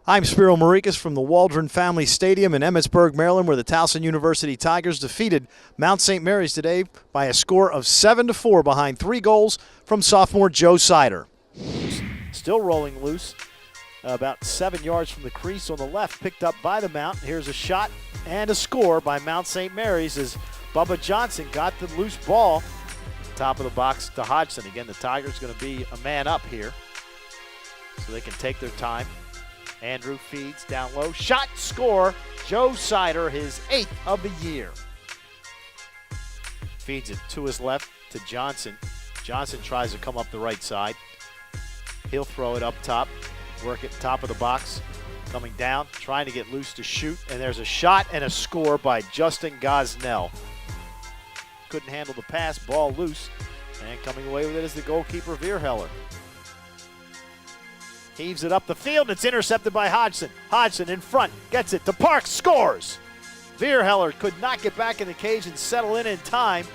I'm Spiro Marikas from the Waldron Family Stadium in Emmitsburg, Maryland, where the Towson University Tigers defeated Mount St. Mary's today by a score of 7-4 behind 3 goals from sophomore Joe Sider. Still rolling loose, about 7 yards from the crease on the left, picked up by the Mount. Here's a shot and a score by Mount St. Mary's as Bubba Johnson got the loose ball. Top of the box to Hodgson. Again, the Tigers going to be a man up here, so they can take their time. Andrew feeds down low. Shot, score. Joe Sider, his 8th of the year. Feeds it to his left to Johnson. Johnson tries to come up the right side. He'll throw it up top. Work at top of the box. Coming down, trying to get loose to shoot. And there's a shot and a score by Justin Gosnell. Couldn't handle the pass. Ball loose. And coming away with it is the goalkeeper, Vierheller. Heaves it up the field. It's intercepted by Hodgson. Hodgson in front. Gets it to Parks. Scores. Vierheller could not get back in the cage and settle in time.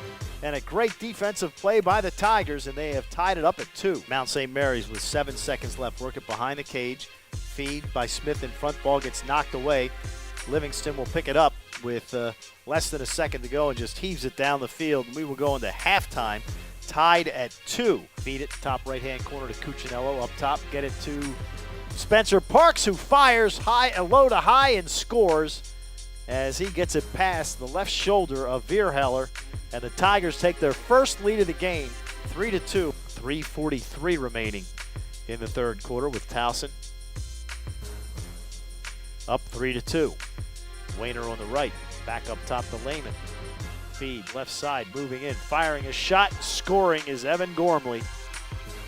And a great defensive play by the Tigers, and they have tied it up at 2. Mount St. Mary's with 7 seconds left. Work it behind the cage. Feed by Smith in front. Ball gets knocked away. Livingston will pick it up with less than a second to go and just heaves it down the field. We will go into halftime. Tied at 2. Feed it top right-hand corner to Cuccinello up top. Get it to Spencer Parks, who fires high, low to high, and scores as he gets it past the left shoulder of Vierheller. And the Tigers take their first lead of the game, 3-2. 3:43 remaining in the third quarter with Towson up 3-2. Wayner on the right, back up top to Lehman. Feed, left side, moving in, firing a shot, scoring is Evan Gormley.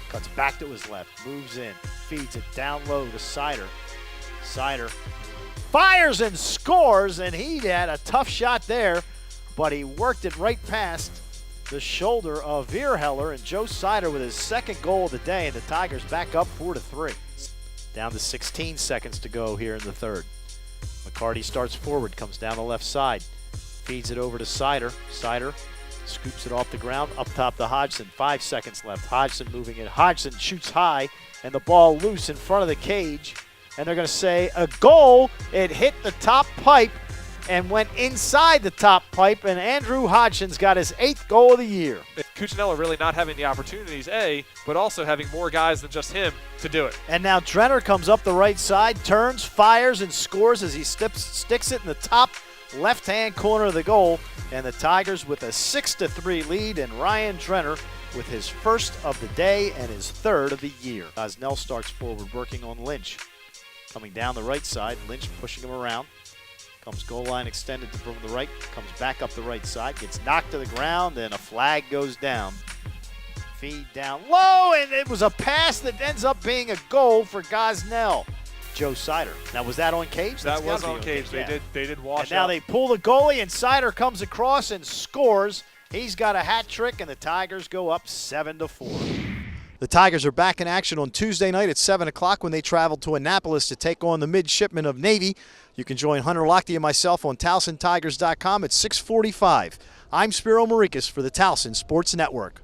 Cuts back to his left, moves in, feeds it down low to Sider. Sider fires and scores, and he had a tough shot there, but he worked it right past the shoulder of Vierheller, and Joe Sider with his 2nd goal of the day, and the Tigers back up 4-3. Down to 16 seconds to go here in the third. McCarty starts forward, comes down the left side. Feeds it over to Sider. Sider scoops it off the ground, up top to Hodgson. 5 seconds left. Hodgson moving in. Hodgson shoots high, and the ball loose in front of the cage. And they're going to say a goal. It hit the top pipe and went inside the top pipe, and Andrew Hodgson's got his 8th goal of the year. Cuccinello really not having the opportunities, but also having more guys than just him to do it. And now Drenner comes up the right side, turns, fires, and scores as he sticks it in the top left-hand corner of the goal, and the Tigers with a 6-3 lead, and Ryan Drenner with his 1st of the day and his 3rd of the year. Gosnell starts forward, working on Lynch. Coming down the right side, Lynch pushing him around. Comes goal line extended from the right, comes back up the right side, gets knocked to the ground, and a flag goes down. Feed down low, and it was a pass that ends up being a goal for Gosnell. Joe Sider. Now, was that on cage? That was on cage. They did wash and now up. They pull the goalie, and Sider comes across and scores. He's got a hat trick, and the Tigers go up 7-4. The Tigers are back in action on Tuesday night at 7 o'clock when they travel to Annapolis to take on the midshipmen of Navy. You can join Hunter Lochte and myself on TowsonTigers.com at 6:45. I'm Spiro Marikas for the Towson Sports Network.